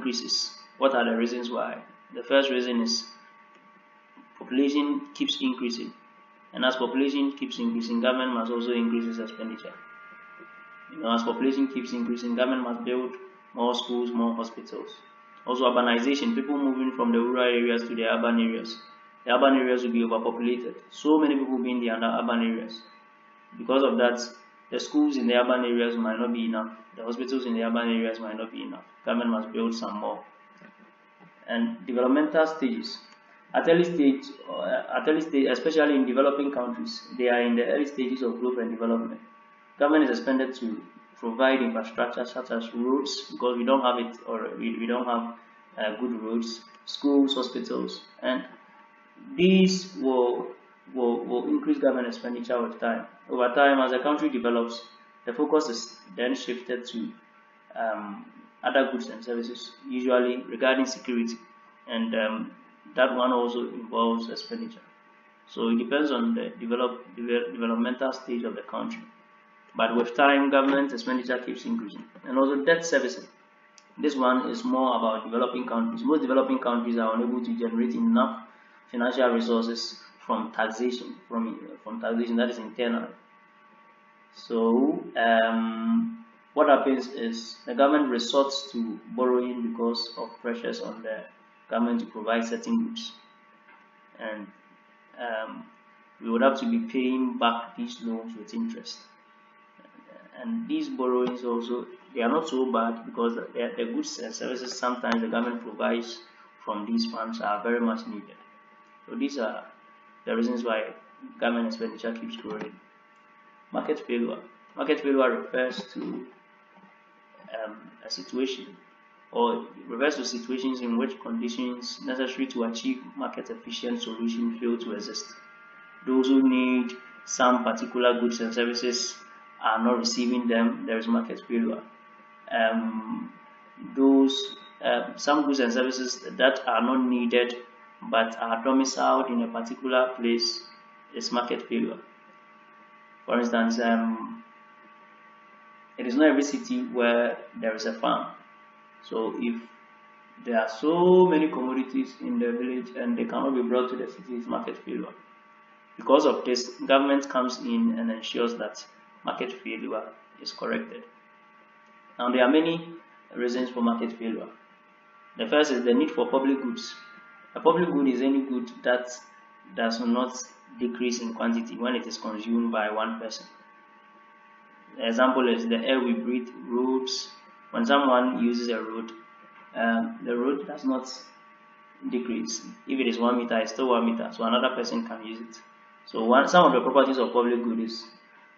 increases. What are the reasons why? The first reason is population keeps increasing, and as population keeps increasing, government must also increase its expenditure. As population keeps increasing, government must build more schools, more hospitals. Also urbanization, people moving from the rural areas to the urban areas. The urban areas will be overpopulated. So many people being in the urban areas. Because of that, the schools in the urban areas might not be enough. The hospitals in the urban areas might not be enough. Government must build some more. And developmental stages. At early stage, especially in developing countries, they are in the early stages of growth and development. Government is expected to provide infrastructure such as roads, because we don't have it, or we don't have good roads, schools, hospitals, and these will increase government expenditure with time. Over time, as the country develops, the focus is then shifted to other goods and services, usually regarding security, and that one also involves expenditure. So it depends on the developmental stage of the country. But with time, government expenditure keeps increasing. And also debt servicing. This one is more about developing countries. Most developing countries are unable to generate enough financial resources from taxation, from taxation that is internal. So what happens is the government resorts to borrowing because of pressures on the government to provide certain goods, and we would have to be paying back these loans with interest. And these borrowings also, they are not so bad, because the goods and services sometimes the government provides from these funds are very much needed. So these are the reasons why government expenditure keeps growing. Market failure. Market failure refers to a situation, or refers to situations in which conditions necessary to achieve market efficient solution fail to exist. Those who need some particular goods and services are not receiving them, there is market failure. Some goods and services that are not needed but are domiciled in a particular place is market failure. For instance, it is not every city where there is a farm. So if there are so many commodities in the village and they cannot be brought to the city, it's market failure. Because of this, government comes in and ensures that market failure is corrected. Now, there are many reasons for market failure. The first is the need for public goods. A public good is any good that does not decrease in quantity when it is consumed by one person. The example is the air we breathe, roads. When someone uses a road, the road does not decrease. If it is 1 meter, it's still 1 meter, so another person can use it. So some of the properties of public good is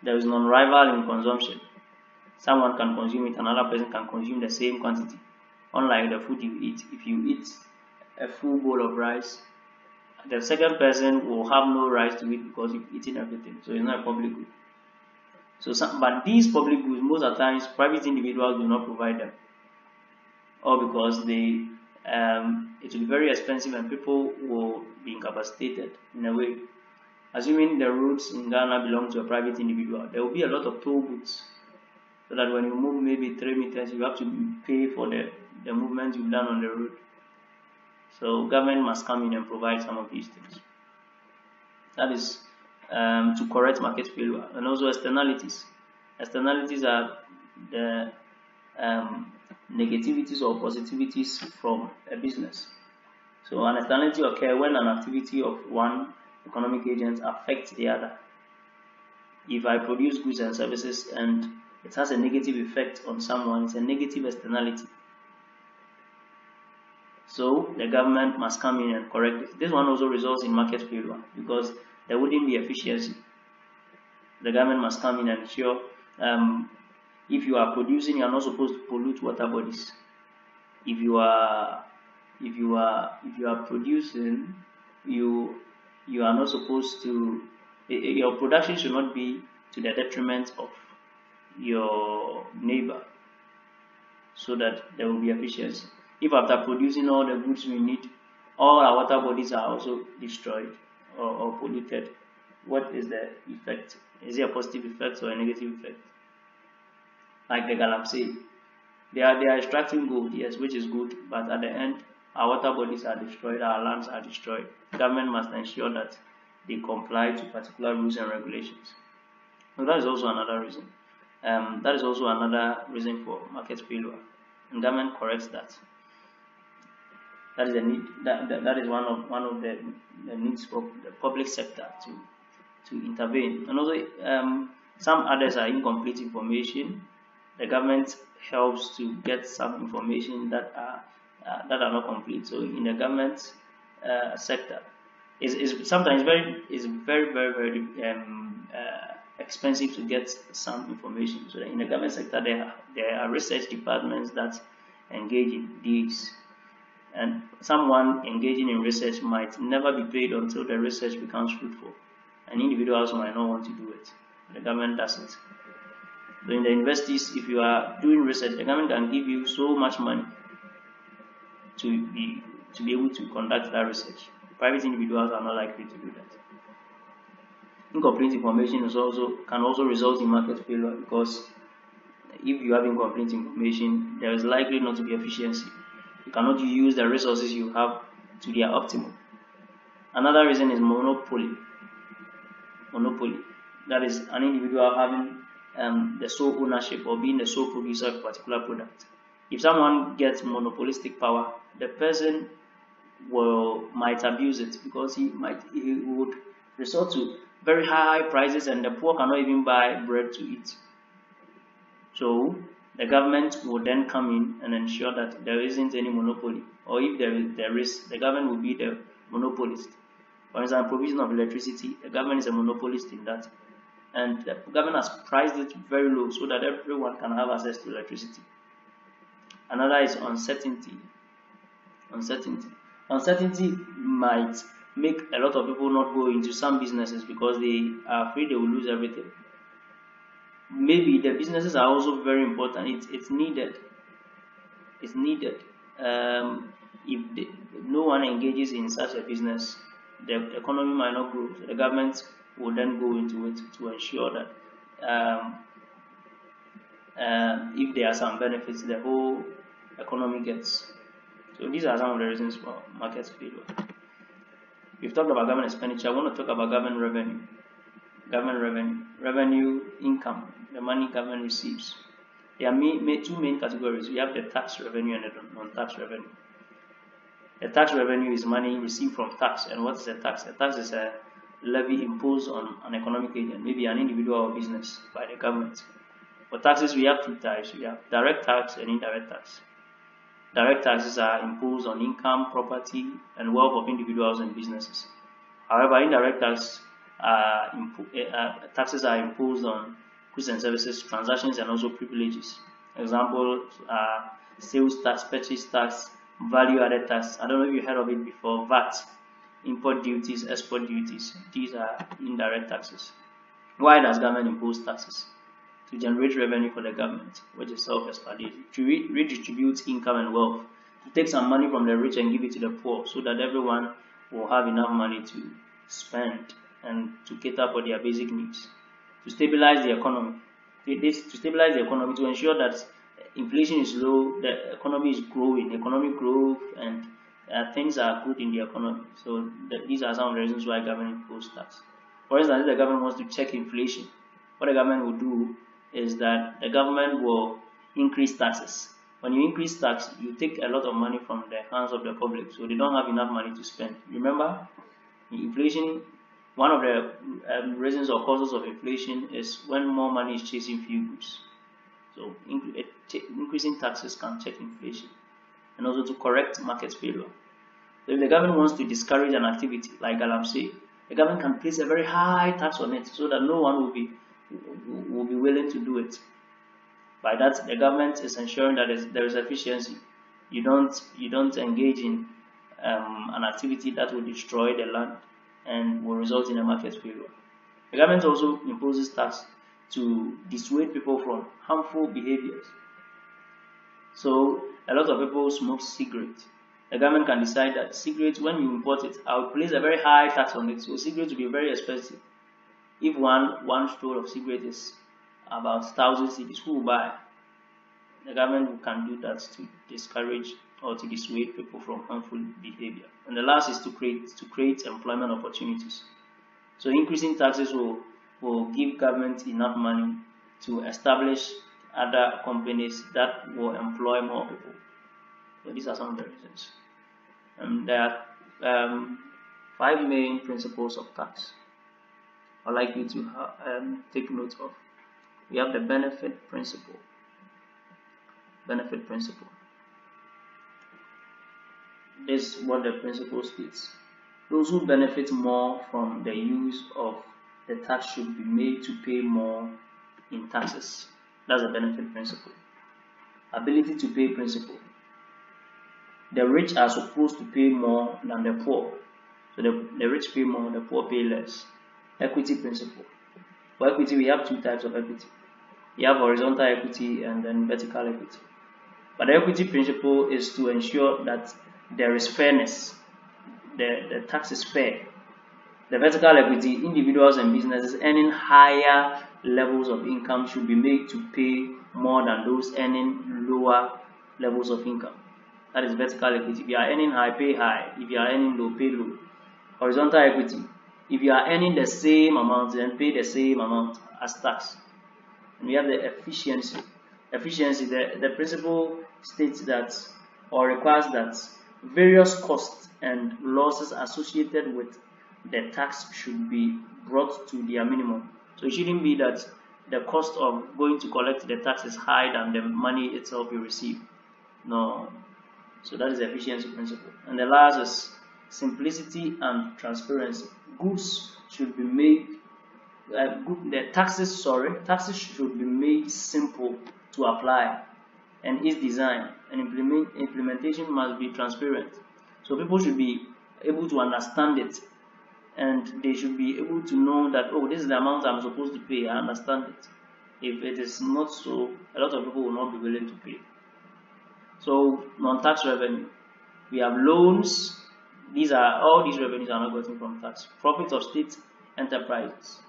there is non-rival in consumption. Someone can consume it, another person can consume the same quantity. Unlike the food you eat, if you eat a full bowl of rice, the second person will have no rice to eat because you've eaten everything. So it's not a public good. But these public goods, most of the times, private individuals do not provide them, or because it will be very expensive and people will be incapacitated in a way. Assuming the roads in Ghana belong to a private individual, there will be a lot of toll booths, so that when you move maybe 3 meters, you have to pay for the movement you've done on the road. So government must come in and provide some of these things. That is to correct market failure. And also externalities. Externalities are the negativities or positivities from a business. So an externality occurs when an activity of one economic agent affects the other. If I produce goods and services and it has a negative effect on someone, it's a negative externality. So the government must come in and correct it. This one also results in market failure because there wouldn't be efficiency. The government must come in and ensure if you are producing, you are not supposed to pollute water bodies. If you are producing, you are not supposed to. Your production should not be to the detriment of your neighbor, so that there will be efficiency. If after producing all the goods we need, all our water bodies are also destroyed or polluted, what is the effect? Is it a positive effect or a negative effect? Like the galamsey. They are extracting gold, yes, which is good, but at the end, our water bodies are destroyed, our lands are destroyed. Government must ensure that they comply to particular rules and regulations. So that is also another reason. That is also another reason for market failure, and government corrects that. That is a need. That is one of the needs for the public sector to intervene. And also, some others are incomplete information. The government helps to get some information that are not complete. So in the government sector, is sometimes very expensive to get some information. So in the government sector, there are research departments that engage in these, and someone engaging in research might never be paid until the research becomes fruitful, and individuals might not want to do it. The government does it. So in the universities, if you are doing research, the government can give you so much money to be able to conduct that research. Private individuals are not likely to do that. Incomplete information can also result in market failure, because if you have incomplete information, there is likely not to be efficiency. You cannot use the resources you have to their optimum. Another reason is monopoly. That is an individual having the sole ownership or being the sole producer of a particular product. If someone gets monopolistic power, the person might abuse it, because he would resort to very high prices, and the poor cannot even buy bread to eat. So the government will then come in and ensure that there isn't any monopoly, or if there is, the government will be the monopolist. For example, provision of electricity, the government is a monopolist in that, and the government has priced it very low so that everyone can have access to electricity. Another is uncertainty. Uncertainty might make a lot of people not go into some businesses because they are afraid they will lose everything. Maybe the businesses are also very important. It's needed. If no one engages in such a business, the economy might not grow. So the government will then go into it to ensure that if there are some benefits, the whole economy gets. So these are some of the reasons for market failure. We've talked about government expenditure. I want to talk about government revenue. Revenue income, the money government receives. There are two main categories. We have the tax revenue and the non-tax revenue. The tax revenue is money received from tax. And what is a tax? A tax is a levy imposed on an economic agent, maybe an individual or business, by the government. For taxes, we have two types. We have direct tax and indirect tax. Direct taxes are imposed on income, property, and wealth of individuals and businesses. However, indirect taxes are imposed on goods and services, transactions, and also privileges. Examples are sales tax, purchase tax, value-added tax. I don't know if you heard of it before. VAT, import duties, export duties. These are indirect taxes. Why does government impose taxes? To generate revenue for the government, which is self-explanatory. To redistribute income and wealth, to take some money from the rich and give it to the poor, so that everyone will have enough money to spend and to cater for their basic needs. To stabilize the economy. To ensure that inflation is low, the economy is growing, economic growth, and things are good in the economy. So these are some of the reasons why government imposes tax. For instance, if the government wants to check inflation, what the government will do is that the government will increase taxes. When you increase tax, you take a lot of money from the hands of the public, so they don't have enough money to spend. Remember, inflation, one of the reasons or causes of inflation is when more money is chasing few goods. So increasing taxes can check inflation, and also to correct market failure. So if the government wants to discourage an activity like galamsey, the government can place a very high tax on it so that no one will be willing to do it. By that, the government is ensuring that there is efficiency. You don't engage in an activity that will destroy the land and will result in a market failure. The government also imposes tax to dissuade people from harmful behaviors. So a lot of people smoke cigarettes. The government can decide that cigarettes, when you import it, I will place a very high tax on it. So cigarettes will be very expensive. If one stroll of cigarette is about 1,000 cedis, who will buy? The government can do that to discourage or to dissuade people from harmful behavior. And the last is to create employment opportunities. So increasing taxes will give government enough money to establish other companies that will employ more people. So these are some of the reasons. There are 5 main principles of tax I'd like you to take note of. We have the benefit principle. Benefit principle. This is what the principle states. Those who benefit more from the use of the tax should be made to pay more in taxes. That's the benefit principle. Ability to pay principle. The rich are supposed to pay more than the poor. So the rich pay more, the poor pay less. Equity principle. For equity, we have 2 types of equity. We have horizontal equity and then vertical equity. But the equity principle is to ensure that there is fairness. The tax is fair. The vertical equity, individuals and businesses earning higher levels of income should be made to pay more than those earning lower levels of income. That is vertical equity. If you are earning high, pay high. If you are earning low, pay low. Horizontal equity. If you are earning the same amount, then pay the same amount as tax. And we have the efficiency. Efficiency, the principle states that or requires that various costs and losses associated with the tax should be brought to their minimum. So it shouldn't be that the cost of going to collect the tax is higher than the money itself you receive. No. So that is the efficiency principle. And the last is simplicity and transparency. Goods should be made taxes should be made simple to apply, and its design and implementation must be transparent. So people should be able to understand it, and they should be able to know that, oh, this is the amount I'm supposed to pay. I understand it. If it is not so, a lot of people will not be willing to pay. So non-tax revenue, we have loans. All these revenues are not gotten from tax. Profit of state enterprises,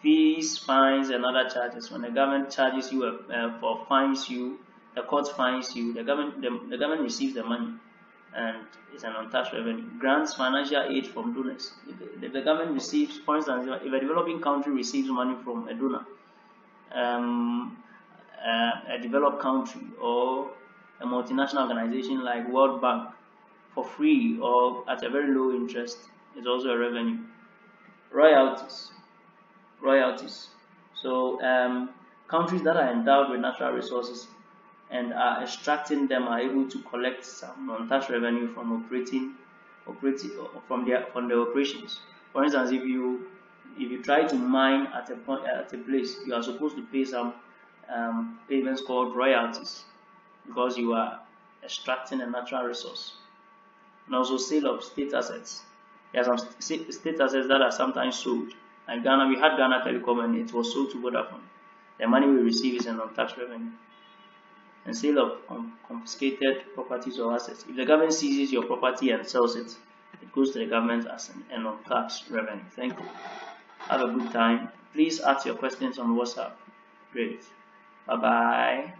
fees, fines, and other charges. When the government charges you or fines you, the court fines you, the government receives the money, and it's an non-tax revenue. Grants, financial aid from donors. If the government receives, for instance, if a developing country receives money from a donor, a developed country or a multinational organization like World Bank, for free or at a very low interest, is also a revenue. Royalties. So countries that are endowed with natural resources and are extracting them are able to collect some non-tax revenue from their operations. For instance, if you try to mine at a place, you are supposed to pay some payments called royalties, because you are extracting a natural resource. And also sale of state assets. There are some state assets that are sometimes sold. Like Ghana, we had Ghana Telecom and it was sold to Vodafone. The money we receive is a non-tax revenue. And sale of confiscated properties or assets. If the government seizes your property and sells it, it goes to the government as a non-tax revenue. Thank you. Have a good time. Please ask your questions on WhatsApp. Great. Bye-bye.